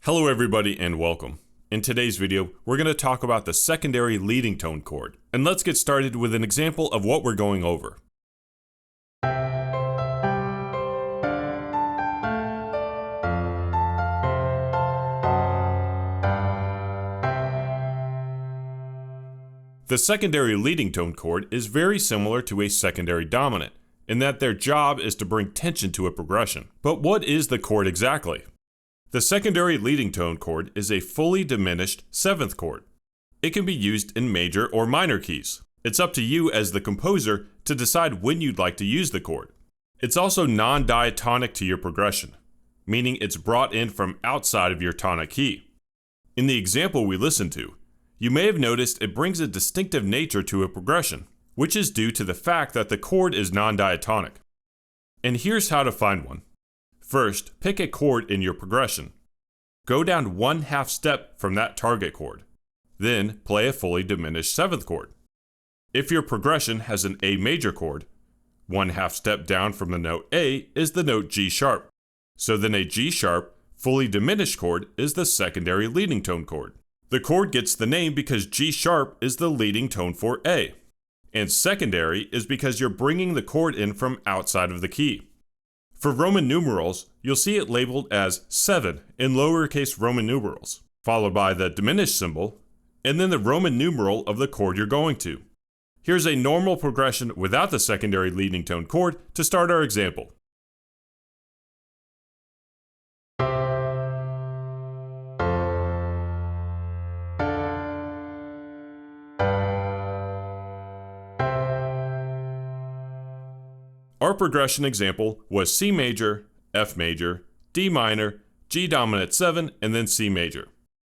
Hello everybody and welcome. In today's video, we're going to talk about the secondary leading tone chord. And let's get started with an example of what we're going over. The secondary leading tone chord is very similar to a secondary dominant, in that their job is to bring tension to a progression. But what is the chord exactly? The secondary leading tone chord is a fully diminished seventh chord. It can be used in major or minor keys. It's up to you as the composer to decide when you'd like to use the chord. It's also non-diatonic to your progression, meaning it's brought in from outside of your tonic key. In the example we listened to, you may have noticed it brings a distinctive nature to a progression, which is due to the fact that the chord is non-diatonic. And here's how to find one. First, pick a chord in your progression. Go down 1/2 step from that target chord. Then, play a fully diminished seventh chord. If your progression has an A major chord, 1/2 step down from the note A is the note G sharp. So then a G sharp, fully diminished chord is the secondary leading tone chord. The chord gets the name because G sharp is the leading tone for A. And secondary is because you're bringing the chord in from outside of the key. For Roman numerals, you'll see it labeled as 7 in lowercase Roman numerals, followed by the diminished symbol, and then the Roman numeral of the chord you're going to. Here's a normal progression without the secondary leading tone chord to start our example. Our progression example was C major, F major, D minor, G dominant 7, and then C major.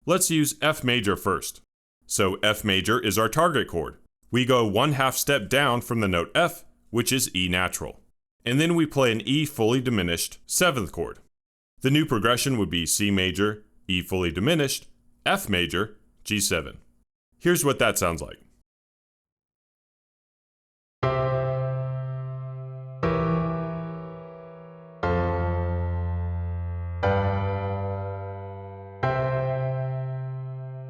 Let's use F major first. So F major is our target chord. We go 1/2 step down from the note F, which is E natural. And then we play an E fully diminished seventh chord. The new progression would be C major, E fully diminished, F major, G7. Here's what that sounds like.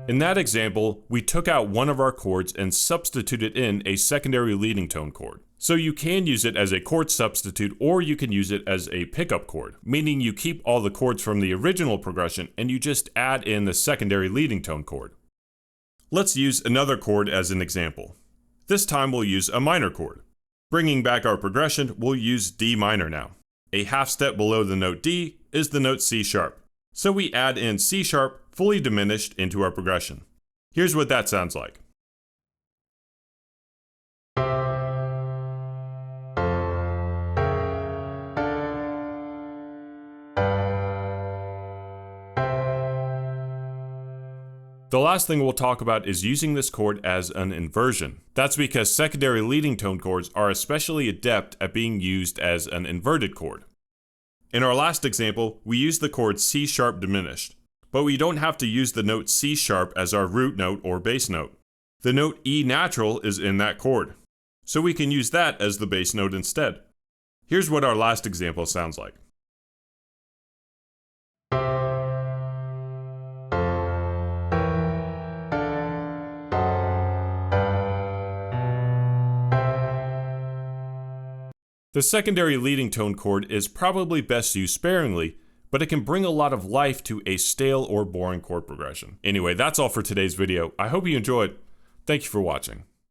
In that example, we took out one of our chords and substituted in a secondary leading tone chord. So you can use it as a chord substitute, or you can use it as a pickup chord, meaning you keep all the chords from the original progression and you just add in the secondary leading tone chord. Let's use another chord as an example. This time we'll use a minor chord. Bringing back our progression, we'll use D minor now. A 1/2 step below the note D is the note C sharp. So we add in C sharp fully diminished into our progression. Here's what that sounds like. The last thing we'll talk about is using this chord as an inversion. That's because secondary leading tone chords are especially adept at being used as an inverted chord. In our last example, we used the chord C sharp diminished, but we don't have to use the note C sharp as our root note or bass note. The note E natural is in that chord, so we can use that as the bass note instead. Here's what our last example sounds like. The secondary leading tone chord is probably best used sparingly, but it can bring a lot of life to a stale or boring chord progression. Anyway, that's all for today's video. I hope you enjoyed. Thank you for watching.